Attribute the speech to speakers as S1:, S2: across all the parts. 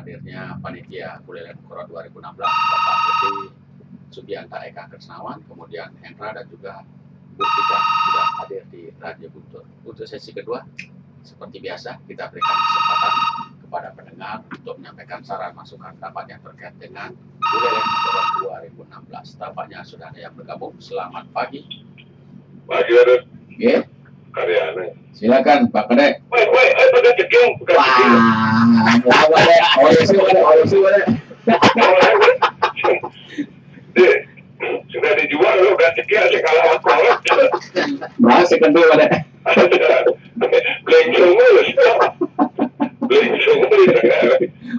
S1: hadirnya panitia Buleleng Koro 2016 Bapak Putri Subianta Eka Kersnawan, kemudian Hendra dan juga Bu Tika sudah hadir di Radio Guntur. Untuk sesi kedua, seperti biasa kita berikan kesempatan kepada pendengar untuk menyampaikan saran masukan pendapat yang terkait dengan Buleleng Koro 2016. Tampaknya sudah ada yang bergabung. Selamat pagi.
S2: Pagi ada.
S1: Oke.
S2: Karyana.
S1: Silakan Pak Kadek.
S2: Woi, pada ceking, bukan ceking.
S1: Wah, Kadek. Oleh.
S2: Sudah dijual lo gak ceking sekala alkohol.
S1: Berapa sekali Kadek?
S2: Blengsung mulus.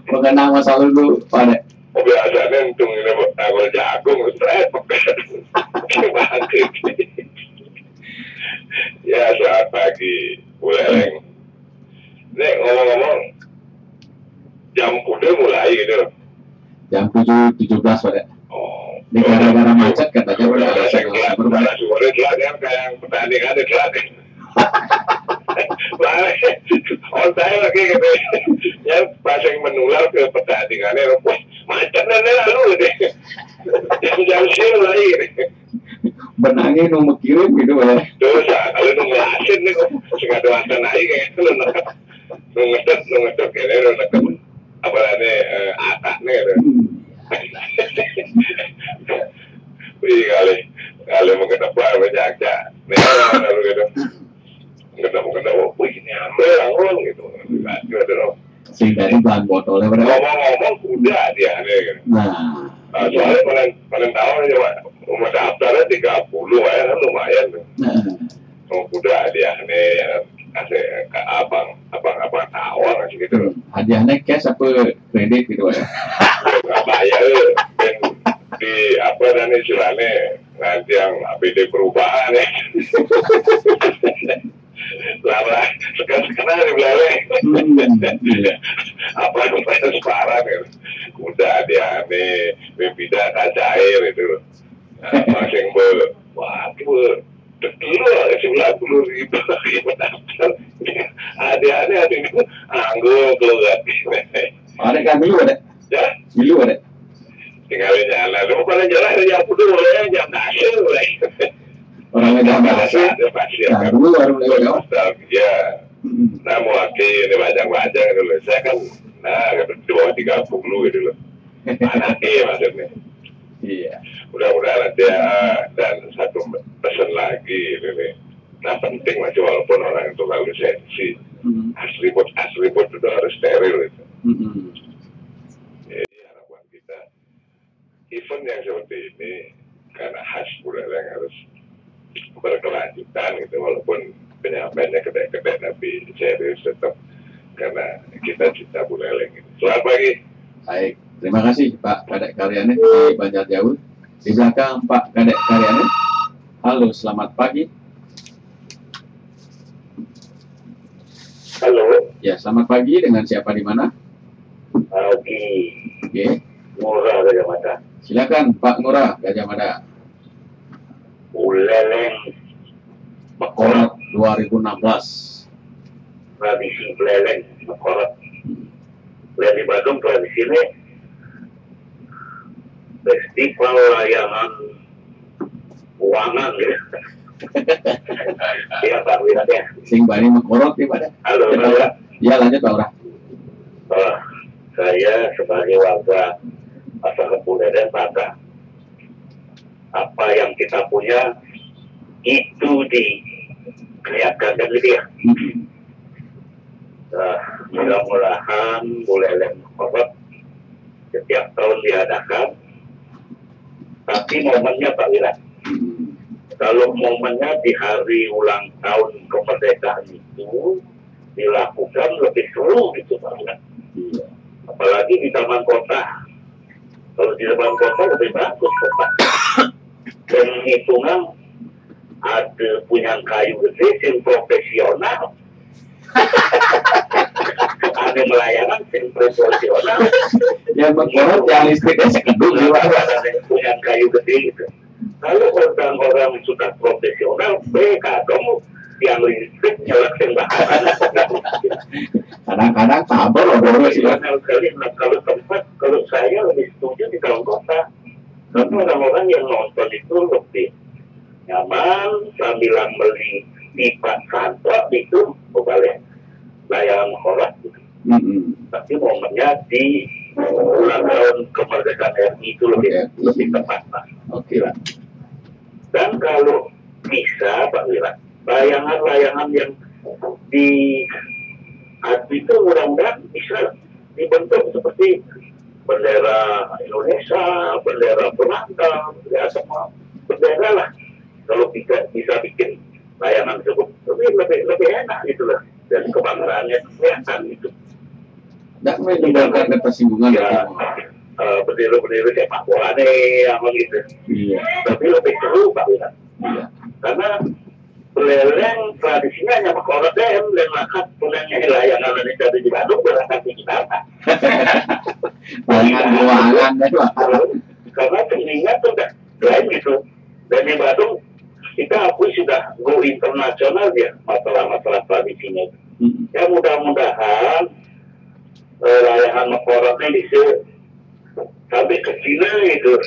S1: Bukan nama selalu dulu Kadek.
S2: Biasanya untung ini awal jagung, stres. Ya, selamat pagi, Buleleng. Nek ngomong-ngomong, jam udah mulai gitu.
S1: Jam 7.17 Kadek.
S2: Oh,
S1: Ini gara-gara macet katanya udah ada
S2: saya
S1: berbalik.
S2: suara telat ya, kayak pertandingan ada telat. On time lagi gitu. Ya, pas yang menular ke pertandingannya, wah macet nenek lalu deh. Jam siang lagi.
S1: Benangnya nomor kirim gitu ya.
S2: Dosa, kalau itu ngelasin nih kok sengaja wasa naik kayak itu lu ngetet kayaknya lu ngetet apa namanya ataknya gitu. Wih kali mau ketebak berjaga nih lalu gitu ketemu wih ini ambil langsung gitu
S1: Sing dari bahan botolnya berapa?
S2: ngomong udah dia gitu.
S1: Nah,
S2: soalnya paling tahu aja umur daftarnya 30 ya kan lumayan tuh. Udah dia nih kasih ke abang tawar kasih gitu loh.
S1: hadiahnya cash apa kredit gitu ya?
S2: Nggak bayar dan di apa dan istilahnya nanti yang APD perubahan ya. Lama sekarang di belakang. Apa namanya separang ya. Udah dia nih pimpinan cair itu loh. Masing waduh dulu lah 90.000 daftar. Ada itu anggur keluar.
S1: Ada kan dulu ada?
S2: Ya,
S1: Dulu ada.
S2: tinggal jalan. Lu bukan jalan jam boleh jam nasir boleh.
S1: Orang yang
S2: ada pasti
S1: nah, dulu baru lewat.
S2: Ya. Nah, mau lagi ini bajang-bajang dulu. Saya kan di bawah 30 gitu loh. Anaknya maksudnya.
S1: Iya.
S2: Mudah-mudahan nanti dan satu pesan lagi ini. Nah penting masih walaupun orang itu lalu sensi asli buat itu harus steril itu. Jadi harapan kita event yang seperti ini karena khas Buleleng harus berkelanjutan gitu walaupun penyampaiannya kedai-kedai tapi serius tetap karena kita cinta Buleleng gitu. Selamat pagi.
S1: Baik, terima kasih Pak Kadek Karyane di Banjar Jauh. Di belakang Pak Kadek Karyane. Halo, selamat pagi.
S2: Halo.
S1: Ya, selamat pagi. Dengan siapa di mana?
S2: Pagi.
S1: Oke.
S2: Ngurah Gajah Mada.
S1: Silakan Pak Ngurah Gajah Mada.
S2: Buleleng
S1: Mekorot 2016.
S2: Tradisi Buleleng Mekorot. Buleleng di Bandung tradisi ini festival layangan uangan gitu. Iya Pak Wirat ya.
S1: Sing bani Mekorot di mana?
S2: Halo Pak.
S1: Ya lanjut Pak Ngurah.
S2: Saya sebagai warga masyarakat Buleleng bangga. Apa yang kita punya itu dikreakan gitu ya. Mudah-mudahan Buleleng Mekorot setiap tahun diadakan. Tapi momennya Pak Wirat. Kalau momennya di hari ulang tahun kemerdekaan itu dilakukan lebih seru gitu Pak Wirat. Apalagi di taman kota. Kalau di taman kota lebih bagus Pak. Dan hitungan ada punya kayu gede yang profesional. Ada melayanan yang profesional.
S1: Yang Mekorot yang listriknya sekedul juga.
S2: Punya kayu gede gitu. Kalau orang-orang sudah profesional, beda dong yang listrik nyalakan bahan.
S1: Kadang-kadang sabar loh sih.
S2: Sekali, nah, kalau tempat, kalau saya lebih setuju di dalam kota. Karena orang-orang yang nonton itu lebih nyaman sambil beli pipa santok itu boleh layanan horor gitu. Tapi momennya di ulang tahun kemerdekaan RI itu lebih tepat lah.
S1: Oke lah.
S2: Dan kalau bisa Pak Wira, layangan-layangan yang di hati itu mudah-mudahan bisa dibentuk seperti bendera Indonesia, bendera Belanda, ya semua bendera lah. Kalau bisa bikin layanan tersebut lebih enak gitu lah. Dan kebanggaannya kelihatan gitu.
S1: Dan menimbulkan ketersinggungan
S2: ya. Bendera-bendera sepak bola nih, apa gitu. Iya. Tapi lebih seru Pak Wira. Iya. Karena beleleng tradisinya hanya pakai dem, dan lakat punanya layangan Indonesia di Bandung berangkat di Jakarta.
S1: Layangan ruangan kan Pak.
S2: Karena seninya tuh lain gitu. Dan di Bandung kita akui sudah go internasional ya masalah-masalah tradisinya. Ya mudah-mudahan layangan Makorotnya bisa sampai ke Cina gitu,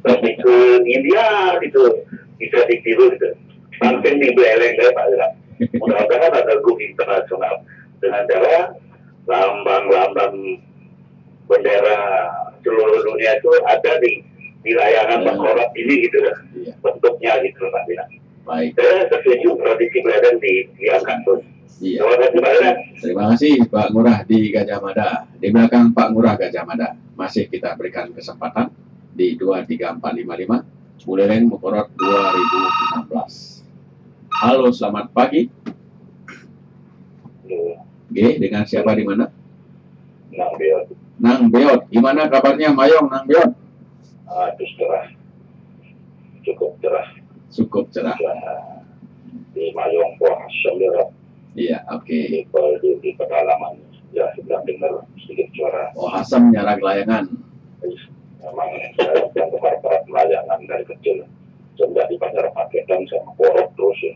S2: sampai ke India gitu, bisa ditiru gitu. Sampai di beleng ya Pak Wira. Mudah-mudahan ada go internasional dengan cara lambang-lambang bendera seluruh dunia itu ada di layangan Makorot ini gitu lah, bentuknya gitu Pak Wira.
S1: Baik.
S2: Saya setuju tradisi beleng diangkat terus.
S1: Iya. Terima kasih Pak Ngurah di Gajah Mada. Di belakang Pak Ngurah Gajah Mada masih kita berikan kesempatan di 23455 Buleleng Makorot 2016. Halo, selamat pagi. G, dengan siapa di mana?
S2: Nang Beot.
S1: Nang Beot. Gimana kabarnya Mayong Nang Beot?
S2: Terus cerah. Cukup cerah.
S1: Cukup cerah.
S2: Di Mayong Wah Syamira.
S1: Iya, oke.
S2: Di pedalaman ya sudah dengar sedikit suara.
S1: Oh, Hasem nyarang layangan.
S2: Memang saya yang kemarin layangan dari kecil sudah di pasar paketan sama korok terus ya.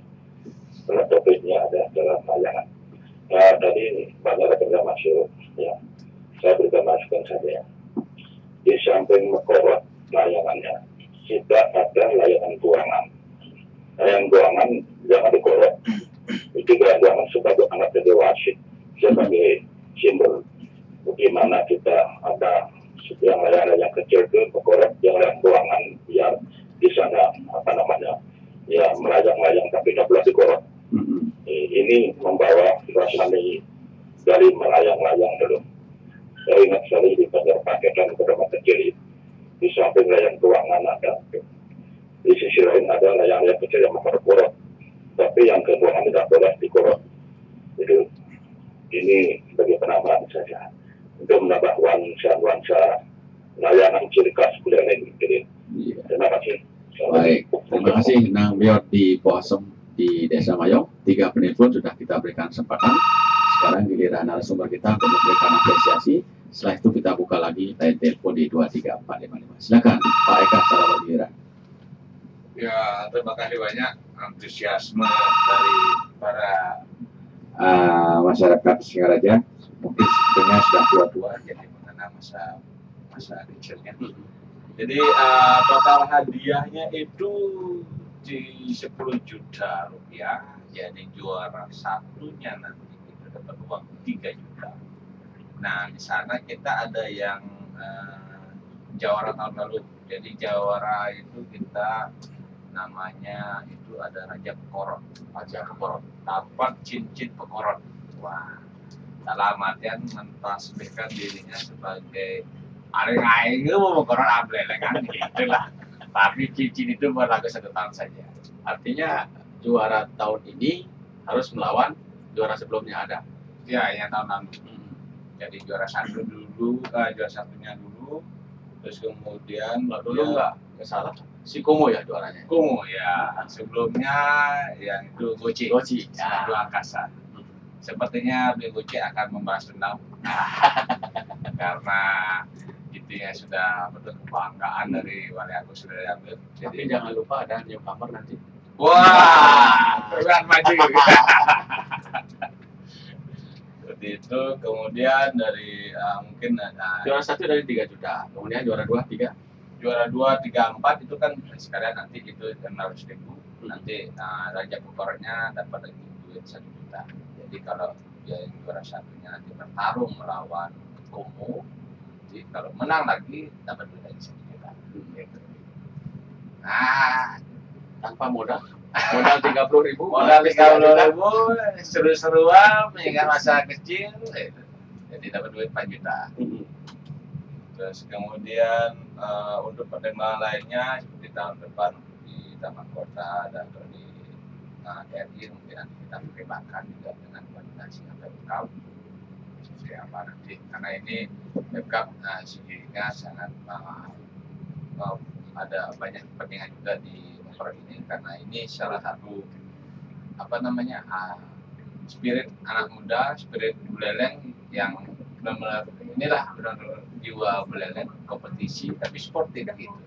S2: Setelah topiknya ada jalan layangan. Nah, tadi banyak kerja masuk ya. Saya berikan masukan saja. Di samping korok layangannya tidak ada layangan buangan. Layangan buangan jangan dikorok. Itu jangan sebagai anak dewasa sebagai simbol bagaimana kita ada yang layangan kecil itu berkorek yang layan buangan biar di sana apa namanya ya melayang-layang tapi tidak boleh dikorek. Ini membawa rasanya dari melayang-layang dulu. Saya ingat sekali di pasar paketan kedama kecil di samping layang buangan ada, di sisi lain ada layang-layang kecil yang berkorek. Tapi yang kebuangan tidak boleh dikorot. Jadi ini sebagai penambahan saja untuk menambah nuansa layanan ciri khas budaya ini. Terima kasih.
S1: Baik, terima kasih Nang Beot di Poasem di Desa Mayong. 3 penelpon sudah kita berikan kesempatan. Sekarang giliran narasumber kita untuk memberikan apresiasi. Setelah itu kita buka lagi line telepon di 23455. Silakan Pak Eka secara bergiliran.
S3: Ya, terima kasih banyak antusiasme dari para
S1: masyarakat Singaraja. Mungkin sebetulnya sudah tua-tua
S3: jadi mengenal masa kecilnya. Jadi total hadiahnya itu di 10 juta rupiah. Jadi juara satunya nanti kita dapat uang 3 juta. Nah, di sana kita ada yang jawara tahun lalu. Jadi jawara itu kita namanya itu ada Raja Pekorot, dapat cincin Pekorot. Wah, dalam artian mentasbihkan dirinya sebagai aing mau Pekorot ablelengan gitulah. Tapi cincin itu berlaku 1 tahun saja. Artinya juara tahun ini harus melawan juara sebelumnya ada. Ya, yang tahun lalu. Jadi juara satunya dulu, terus kemudian
S1: dulu enggak salah. Si Kumu ya juaranya.
S3: Kumu ya, sebelumnya yang itu Goci ya. Itu angkasa. Sepertinya Beli Goci akan membahas dendam karena itu ya sudah betul kebanggaan dari Wali Agus sudah diambil.
S1: Jadi jangan lupa ada newcomer nanti.
S3: Wah, berat maju. seperti itu. Kemudian dari mungkin ada
S1: Juara 1 dari 3 juta, kemudian juara 2 3.
S3: juara 2, 3, 4 itu kan sekalian nanti itu 600.000. Nanti raja pokernya dapat lagi duit 1 juta. Jadi kalau dia juara satunya nanti bertarung melawan Komo, jadi kalau menang lagi dapat duit lagi 1 juta. Gitu. Nah,
S1: Tanpa modal 30.000,
S3: modal 30.000, seru-seruan, mengingat masa kecil, gitu. Jadi dapat duit 4 juta. Terus kemudian untuk perkembangan lainnya seperti tahun depan di Taman Kota dan di RI mungkin nanti kita pertimbangkan juga dengan koordinasi dengan Pemkab seperti apa nanti, karena ini Pemkab sendirinya sangat ada banyak kepentingan juga di motor ini, karena ini salah satu spirit anak muda, spirit Buleleng yang benar-benar inilah benar-benar jiwa Buleleng kompetisi tapi sportif gitu.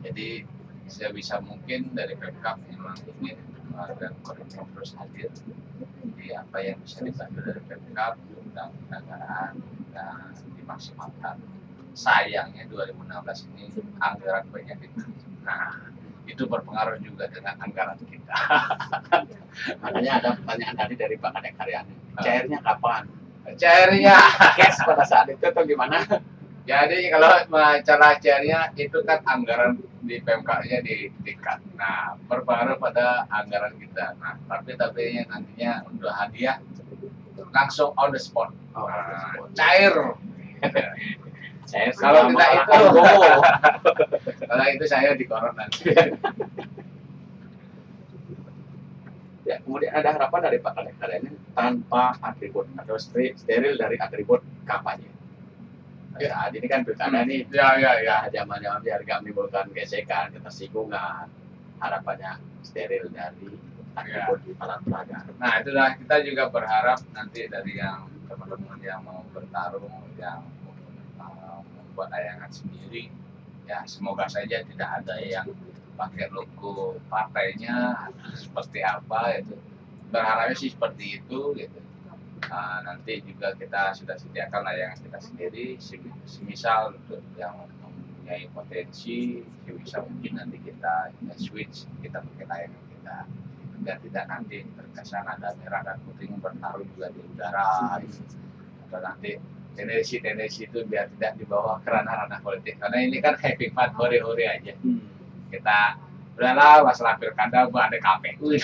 S3: Jadi sebisa mungkin dari Pemkab memang ingin dan koordinator terus hadir. Jadi apa yang bisa dibantu dari Pemkab tentang penyelenggaraan dan dimaksimalkan. Sayangnya 2016 ini anggaran banyak itu. Nah, itu berpengaruh juga dengan anggaran kita.
S1: Makanya ada pertanyaan tadi dari Pak Kadek Karyani, cairnya kapan?
S3: Cairnya
S1: Cash pada saat itu atau gimana?
S3: jadi kalau cara cairnya itu kan anggaran di PMK-nya dikat. Nah, berpengaruh pada anggaran kita. Nah, tapi nantinya untuk hadiah langsung on the spot. Cair. Kalau tidak itu, kalau itu saya di koron nanti.
S1: Ya, kemudian ada harapan dari Pak Kadek Karyani tanpa atribut atau steril dari atribut kampanye. Saat ini kan pilkada nih,
S3: Ya.
S1: zaman-zaman biar gak menimbulkan gesekan, ketersinggungan, harapannya steril dari atribut alat peraga.
S3: Nah, itulah kita juga berharap nanti dari yang teman-teman yang mau bertarung, yang membuat layangan sendiri, ya semoga saja tidak ada yang pakai logo partainya seperti apa itu. Berharapnya sih seperti itu gitu. Nanti juga kita sudah sediakan layangan kita sendiri, semisal untuk yang mempunyai potensi, bisa mungkin nanti kita switch, kita pakai layangan kita, biar tidak nanti terkesan ada merah dan putih bertaruh juga di udara, atau nanti tendensi itu biar tidak dibawa ke ranah-ranah politik, karena ini kan happy fun, hore-hore aja. Kita udahlah masalah pilkada ada KPU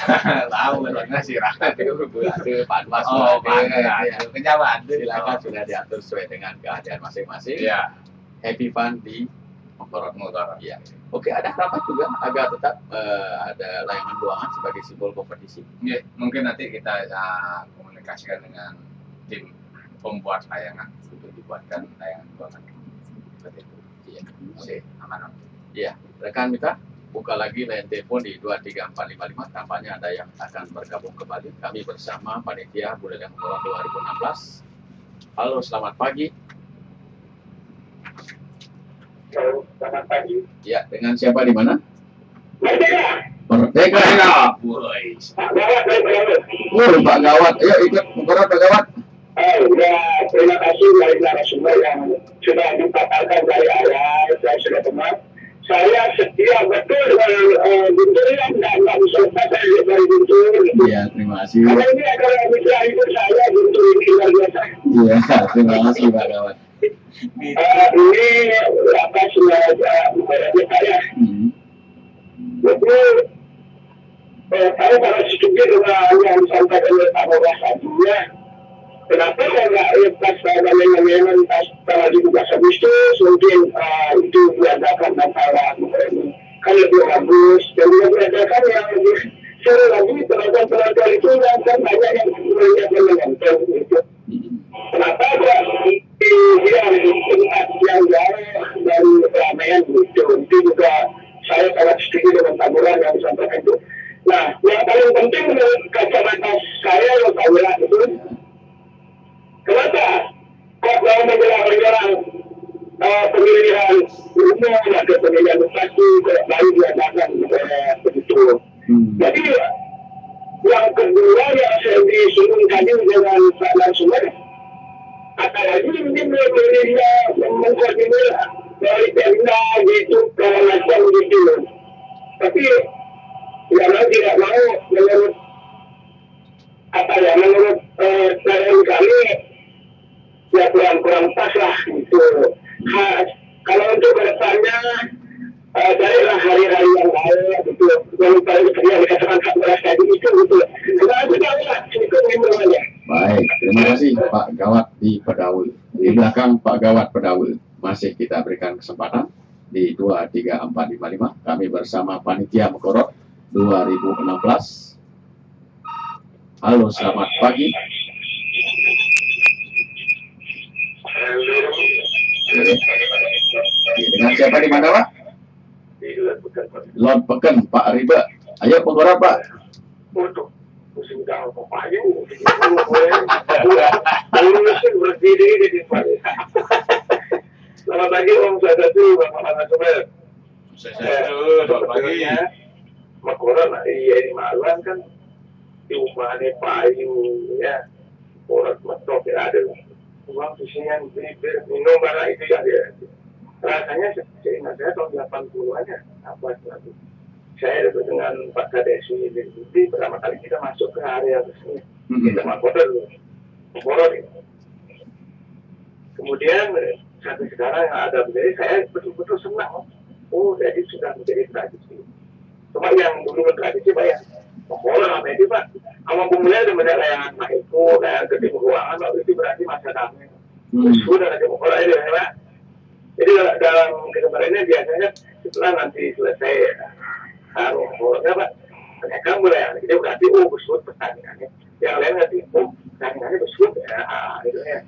S3: tahu nggak sih
S1: KPU ada panwas,
S3: pejabat
S1: silakan sudah diatur sesuai dengan keadaan masing-masing.
S3: Ya,
S1: Happy fun di motor. Ya.
S3: Ya.
S1: Oke, ada harapan juga agar tetap ada layangan buangan sebagai simbol kompetisi.
S3: Ya, mungkin nanti kita komunikasikan dengan tim pembuat layangan untuk dibuatkan layangan buangan seperti itu.
S1: Iya.
S3: Oke, aman.
S1: Iya, rekan mitra, buka lagi line telepon di 23455. Tampaknya ada yang akan bergabung kembali. Kami bersama Panitia Buleleng Motor 2016. Halo, selamat pagi.
S2: Halo, selamat pagi.
S1: Ya, dengan siapa di mana?
S2: Merdeka!
S1: Merdeka.
S3: Woi,
S2: Pak Gawat, dari Pak Gawat.
S1: Pak Gawat. Ayo ikut Motor Pak Gawat.
S2: Ya, terima kasih dari narasumber yang sudah dipaparkan dari awal. Saya sudah dengar. Saya setia betul dengan Guntur yang nggak bisa lepas dari Guntur.
S1: Iya, terima kasih.
S2: Karena ini adalah mitra hidup saya, Guntur ini luar biasa.
S1: Iya, terima kasih Pak Gawat.
S2: Ini apa sengaja berada saya. Jadi saya sangat setuju dengan yang disampaikan oleh Pak Bogas tadinya. Kenapa saya nggak lepas pada memang pas tanggal 17 Agustus mungkin itu diadakan masalah kan lebih bagus dan juga diadakan yang lebih seru lagi penonton-penonton itu yang kan banyak yang menonton gitu. Kenapa kok dia di tempat yang jauh dari keramaian gitu? Itu juga saya sangat setuju dengan taburan yang disampaikan itu. Nah, yang paling penting menurut kacamata saya yang Pak Wira itu, kenapa kok mau menjelang pemilihan umum atau pemilihan bupati baru diadakan begitu? Jadi yang kedua yang saya disinggung tadi dengan Pak Narasumber, kata lagi mungkin belinya mengkoordinir dari Pemda gitu kalau macam gitu. Tapi ya tidak mau menurut apa ya menurut kami ya kurang pas lah gitu. Kalau untuk kedepannya carilah hari-hari yang lain gitu yang paling yang dikatakan 14 tadi itu gitu. Kita tahu lah itu memangnya.
S1: Baik, terima kasih Pak Gawat di Pedawi. Di belakang Pak Gawat Pedawi masih kita berikan kesempatan di 23455. Kami bersama Panitia Mekorot 2016. Halo, selamat pagi. Dengan siapa di mana Pak? Lord Peken, Pak Riba. Ayo Mekorot Pak.
S2: Untuk musim tahun papanya berdiri di selamat pagi Om Sadatu Bapak Anasumer.
S3: Selamat pagi.
S2: Makoran iya di Malang kan di Umane Payu ya orang matok ada uang isinya minum barang itu ya rasanya saya tahun 80-an apa itu saya dengan Pak Kadesi di pertama kali kita masuk ke area tersebut kita mahkota dulu Borot ini. Kemudian sampai sekarang yang ada menjadi saya betul-betul senang. Oh jadi sudah menjadi tradisi. Cuma yang dulu tradisi banyak orang apa itu Pak sama bumbunya ada layangan itu layangan gede keuangan waktu itu berarti masa damai. Sudah ada orang ini Pak. Jadi dalam kesempatan ini biasanya setelah nanti selesai harus orangnya Pak, mereka mulai dia berarti besut pertandingannya, yang lain nanti pertandingannya besut ya, gitu ya.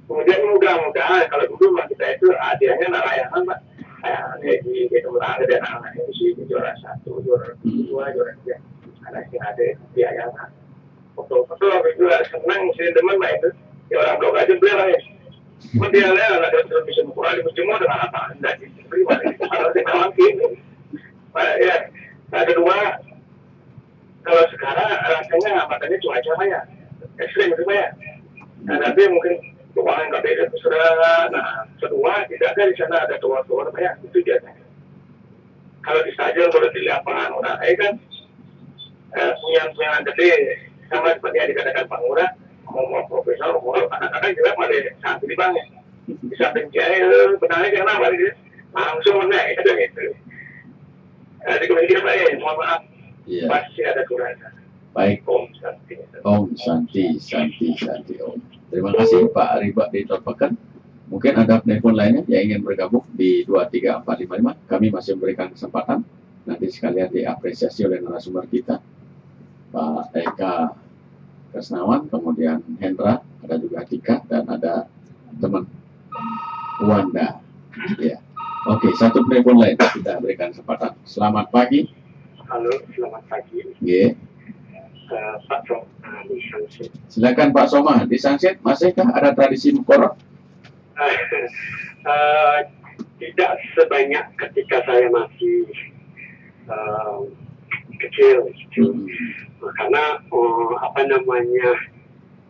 S2: Kemudian mudah-mudahan kalau dulu kita itu hadiahnya layangan Pak, di Kemudian dan anak-anaknya di juara 1, juara 2, juara 3, ada sih ada biaya Pak. Foto-foto juga senang sih teman Pak itu, ya orang blog aja beli lah ya. Kemudian ada terus bisa mukul di musim dengan apa anda diberi kalau tidak mungkin. Ya, nah kedua kalau sekarang rasanya matanya cuaca ya ekstrim itu ya. Nah tapi mungkin keuangan nggak beda sudah. Nah kedua tidak ada di sana ada tua-tua ya itu biasanya. Kalau di stadion boleh di lapangan orang kan punya gede sama seperti yang dikatakan Pak Ngurah mau profesor mau kadang-kadang juga pada saat di bank ya di samping jahil benarnya jangan apa gitu langsung naik ada gitu. Jadi kemudian Pak mohon maaf pasti ada kurangnya.
S1: Baik Om Santi Om. Terima kasih Pak Riba di Torpekan. Mungkin ada telepon lainnya yang ingin bergabung di 23455. Kami masih memberikan kesempatan nanti sekalian diapresiasi oleh narasumber kita Pak Eka Kesnawan, kemudian Hendra, ada juga Tika, dan ada teman Wanda. Ya. Oke, satu telepon lain kita berikan kesempatan. Selamat pagi.
S2: Halo, selamat pagi.
S1: Yeah.
S2: Pak Soma di Sangsit.
S1: Silakan Pak Soma di Sangsit. Masihkah ada tradisi Mekorot?
S2: Tidak sebanyak ketika saya masih kecil. Karena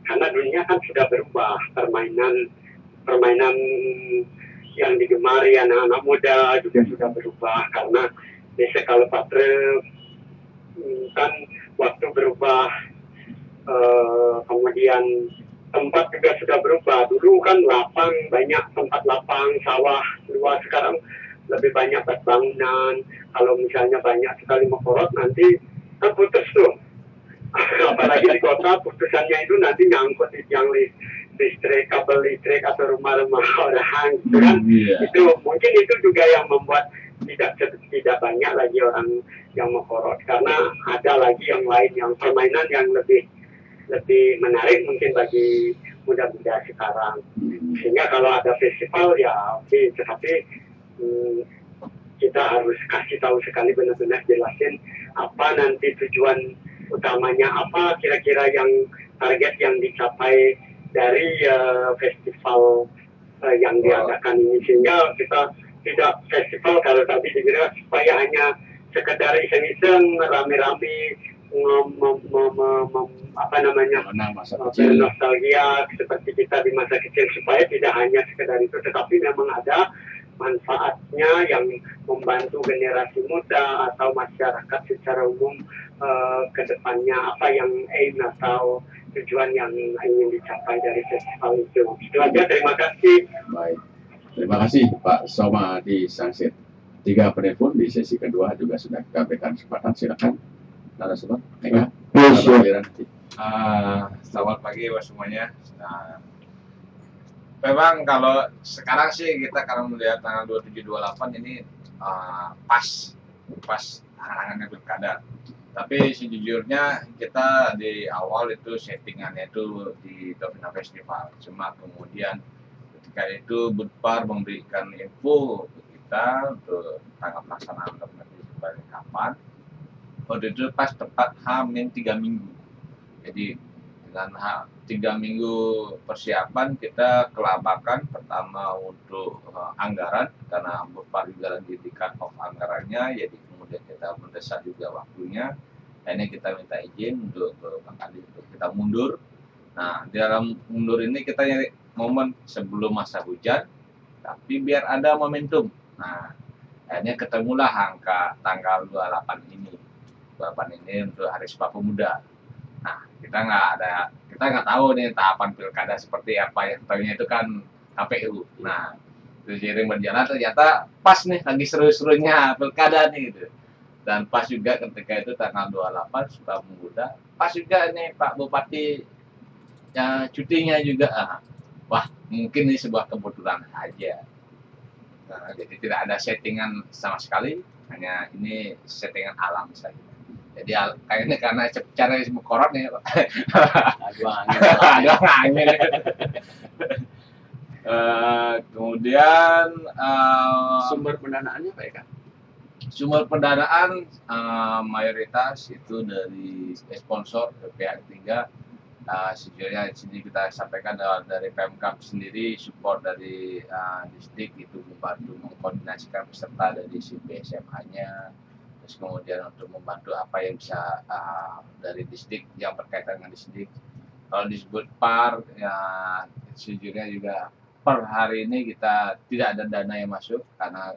S2: karena dunia kan sudah berubah, permainan yang digemari anak-anak muda juga sudah berubah karena desa Kalpatre kan waktu berubah, kemudian tempat juga sudah berubah. Dulu kan lapang, banyak tempat lapang, sawah luas, sekarang lebih banyak bangunan. Kalau misalnya banyak sekali Mekorot nanti kan putus tuh. Apalagi di kota putusannya itu nanti nyangkut di tiang listrik, kabel listrik atau rumah-rumah orang gitu kan. Itu mungkin itu juga yang membuat tidak banyak lagi orang yang Mekorot karena ada lagi yang lain yang permainan yang lebih menarik mungkin bagi muda-muda sekarang. Sehingga kalau ada festival ya oke, tetapi kita harus kasih tahu sekali benar-benar jelasin apa nanti tujuan utamanya, apa kira-kira yang target yang dicapai dari festival yang diadakan ini, sehingga kita tidak festival kalau tadi dikira supaya hanya sekedar iseng-iseng rame-rame apa namanya,
S1: Karena masa kecil.
S2: bernostalgia seperti kita di masa kecil, supaya tidak hanya sekedar itu, tetapi memang ada manfaatnya yang membantu generasi muda atau masyarakat secara umum ke depannya, apa yang aim atau tujuan yang ingin dicapai dari festival itu. Itu aja, terima kasih.
S1: Baik, terima kasih Pak Soma di Sangsit. 3 penelpon di sesi kedua juga sudah kita berikan kesempatan, silakan narasumber. Eka,
S3: selamat pagi buat semuanya. Memang kalau sekarang sih kita kalau melihat tanggal 27-28 ini pas anak-anaknya pilkada. Tapi sejujurnya kita di awal itu settingannya itu di Dovina Festival. Cuma kemudian ketika itu Budpar memberikan info ke kita untuk tanggal pelaksanaan Dovina Festival kapan. Waktu itu pas tepat H-3 minggu. Jadi dengan 3 minggu persiapan kita kelabakan pertama untuk anggaran, karena Budpar juga lagi di cut off anggarannya, jadi kemudian kita mendesak juga waktunya. Akhirnya kita minta izin untuk Bang Adi untuk kita mundur. Nah, di dalam mundur ini kita nyari momen sebelum masa hujan, tapi biar ada momentum. Nah, akhirnya ketemulah angka tanggal 28 ini. 28 ini untuk Hari Sumpah Pemuda. Nah, kita nggak tahu nih tahapan pilkada seperti apa, yang tahunya itu kan KPU. Nah, seiring berjalan ternyata pas nih lagi seru-serunya pilkada nih gitu. Dan pas juga ketika itu tanggal 28 Sumpah Pemuda, pas juga nih Pak Bupati ya, cutinya juga. Wah, mungkin ini sebuah kebetulan aja. Nah, jadi tidak ada settingan sama sekali, hanya ini settingan alam saja. Jadi kayaknya karena cara disebut koron ya Pak. Ada angin. Kemudian
S1: Sumber pendanaannya Pak Eka?
S3: Sumber pendanaan mayoritas itu dari sponsor pihak ketiga. Sejujurnya di sini kita sampaikan dari Pemkab sendiri, support dari distrik itu membantu mengkoordinasikan peserta dari SMA-nya, terus kemudian untuk membantu apa yang bisa dari distrik yang berkaitan dengan distrik. Kalau disebut PAR, ya sejujurnya juga per hari ini kita tidak ada dana yang masuk karena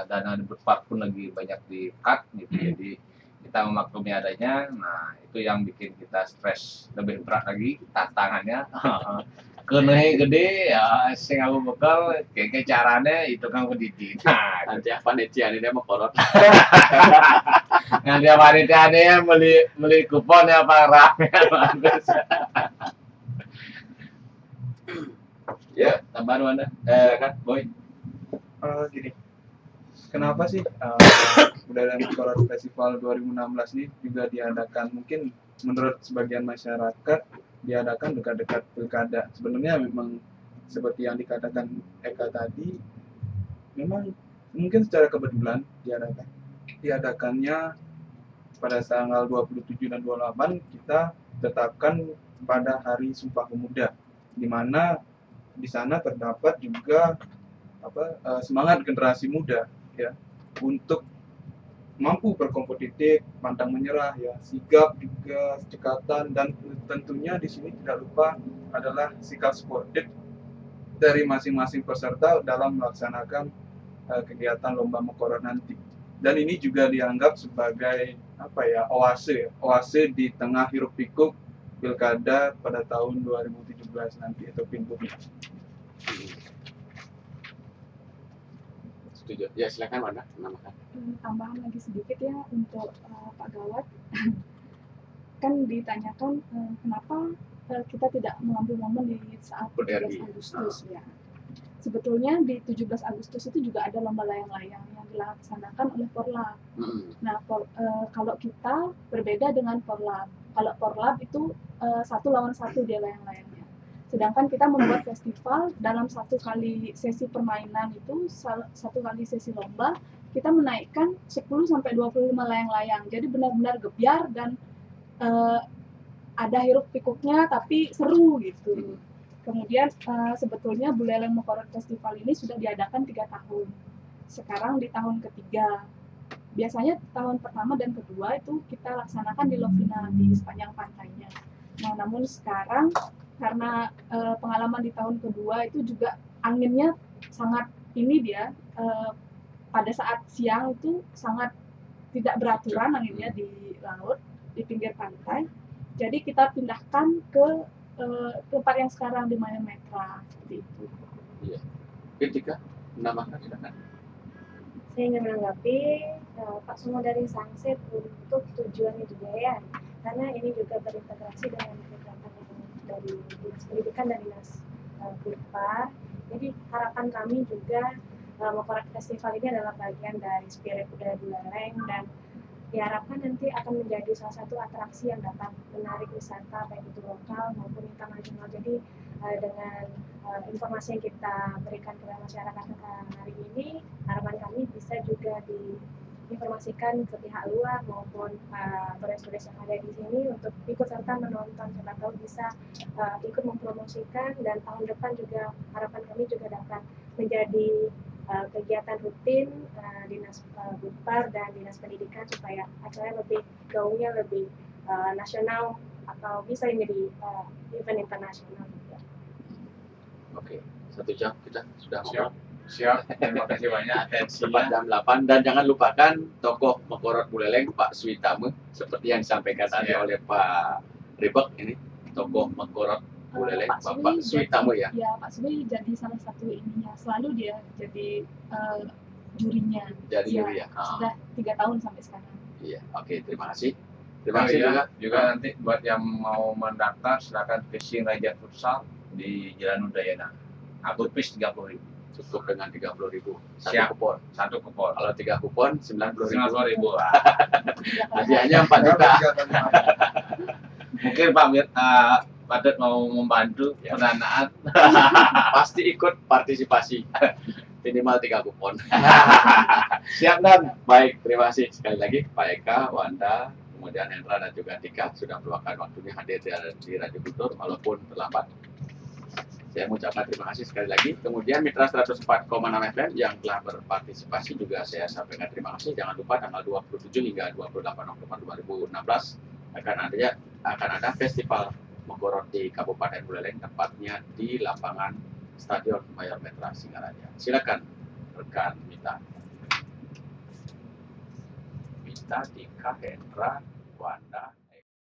S3: dana berpart pun lagi banyak di cut gitu, jadi kita memaklumi adanya. Nah, itu yang bikin kita stres lebih berat lagi tantangannya. Kena gede ya, sing aku bekal kayak caranya itu kan pendidik. Nah,
S1: Nanti panitia ini dia mau korot.
S3: nanti panitia ini beli kupon ya Pak Rame. Ya, tambahan Anda. Kan, Boy.
S4: Gini, kenapa sih Budaya dan Korot Festival 2016 ini juga diadakan, mungkin menurut sebagian masyarakat diadakan dekat-dekat pilkada. Sebenarnya memang seperti yang dikatakan Eka tadi, memang mungkin secara kebetulan diadakannya pada tanggal 27 dan 28 kita tetapkan pada Hari Sumpah Pemuda, di mana di sana terdapat juga semangat generasi muda ya untuk mampu berkompetitif, pantang menyerah ya, sigap juga, cekatan, dan tentunya di sini tidak lupa adalah sikap sportif dari masing-masing peserta dalam melaksanakan kegiatan lomba Mekoro nanti. Dan ini juga dianggap sebagai oase di tengah hiruk pikuk pilkada pada tahun 2017 nanti atau pilgub.
S1: Setuju. Ya silakan Wanda, menambahkan.
S5: Tambahan lagi sedikit ya untuk Pak Gawat. Kan ditanyakan kenapa kita tidak mengambil momen di saat 17 Agustus ya. Sebetulnya di 17 Agustus itu juga ada lomba layang-layang yang dilaksanakan oleh Porlab. Nah, kalau kita berbeda dengan Porlab. Kalau Porlab itu 1 lawan 1 dia layang-layangnya. Sedangkan kita membuat festival dalam 1 kali sesi permainan itu, 1 kali sesi lomba, kita menaikkan 10 sampai 25 layang-layang. Jadi benar-benar gebyar dan ada hiruk pikuknya tapi seru gitu. Kemudian sebetulnya Buleleng Mekoro Festival ini sudah diadakan 3 tahun. Sekarang di tahun ketiga. biasanya tahun pertama dan kedua itu kita laksanakan di Lovina di sepanjang pantainya. Nah, namun sekarang karena pengalaman di tahun kedua itu juga anginnya sangat ini dia pada saat siang itu sangat tidak beraturan anginnya di laut di pinggir pantai. Jadi kita pindahkan ke tempat yang sekarang di Mayometra seperti itu.
S1: Iya. Ketika menambahkan silakan.
S6: Saya ingin menanggapi Pak Sumo dari Sangsit untuk tujuan budaya, karena ini juga berintegrasi dengan kegiatan dari Dinas Pendidikan dan Dinas Budaya. Jadi harapan kami juga Mokorat Festival ini adalah bagian dari spirit budaya Buleleng dan diharapkan nanti akan menjadi salah satu atraksi yang dapat menarik wisata baik itu lokal maupun internasional. Jadi dengan informasi yang kita berikan kepada masyarakat hari ini, harapan kami bisa juga diinformasikan ke pihak luar maupun turis-turis yang ada di sini untuk ikut serta menonton, siapa tahu bisa ikut mempromosikan, dan tahun depan juga harapan kami juga dapat menjadi kegiatan rutin Dinas Budpar dan Dinas Pendidikan supaya acaranya lebih gaungnya lebih nasional atau bisa menjadi event internasional juga.
S1: Oke, 1 jam kita sudah
S3: Siap.
S1: ngobrol.
S3: Siap, terima kasih banyak
S1: Tepat
S3: atensinya.
S1: jam 8 dan jangan lupakan tokoh Mokorot Buleleng Pak Switame seperti yang disampaikan tadi
S3: Siap.
S1: oleh Pak Ribek ini tokoh Mokorot Buleleng
S5: Pak
S1: Bapak
S5: Swi
S1: Switame ya.
S5: Ya, Pak Swi jadi salah satu ininya, selalu dia jadi jurinya.
S1: Jadi
S5: Ya,
S1: juri ya.
S5: Sudah 3 tahun sampai sekarang.
S1: Iya, oke, terima kasih. Terima
S3: Oh
S1: kasih
S3: iya,
S1: juga.
S3: nanti buat yang mau mendaftar silakan ke Sing Raja Futsal di Jalan Udayana. Agustus 30.000.
S1: Cukup dengan 30.000 satu
S3: Siap.
S1: kupon.
S3: Satu kupon.
S1: Kalau 3 kupon 90.000.
S3: 90.000.
S1: Hadiahnya 4 juta.
S3: Mungkin Pak Padet mau membantu
S1: Ya.
S3: pendanaan.
S1: Pasti ikut partisipasi. Minimal 3 kupon.
S3: Siap Dan.
S1: Baik, terima kasih sekali lagi Pak Eka, Wanda, kemudian Hendra dan juga Tika sudah meluangkan waktunya hadir di Radio Kultur walaupun terlambat. Saya mengucapkan terima kasih sekali lagi. Kemudian Mitra 104,6 FM yang telah berpartisipasi juga saya sampaikan terima kasih. Jangan lupa tanggal 27 hingga 28 Oktober 2016 akan ada festival Mokorot di Kabupaten Buleleng, tepatnya di lapangan Stadion Mayometra Singaraja. Silakan rekan Mita. Mita, Tika, Hendra, Wanda,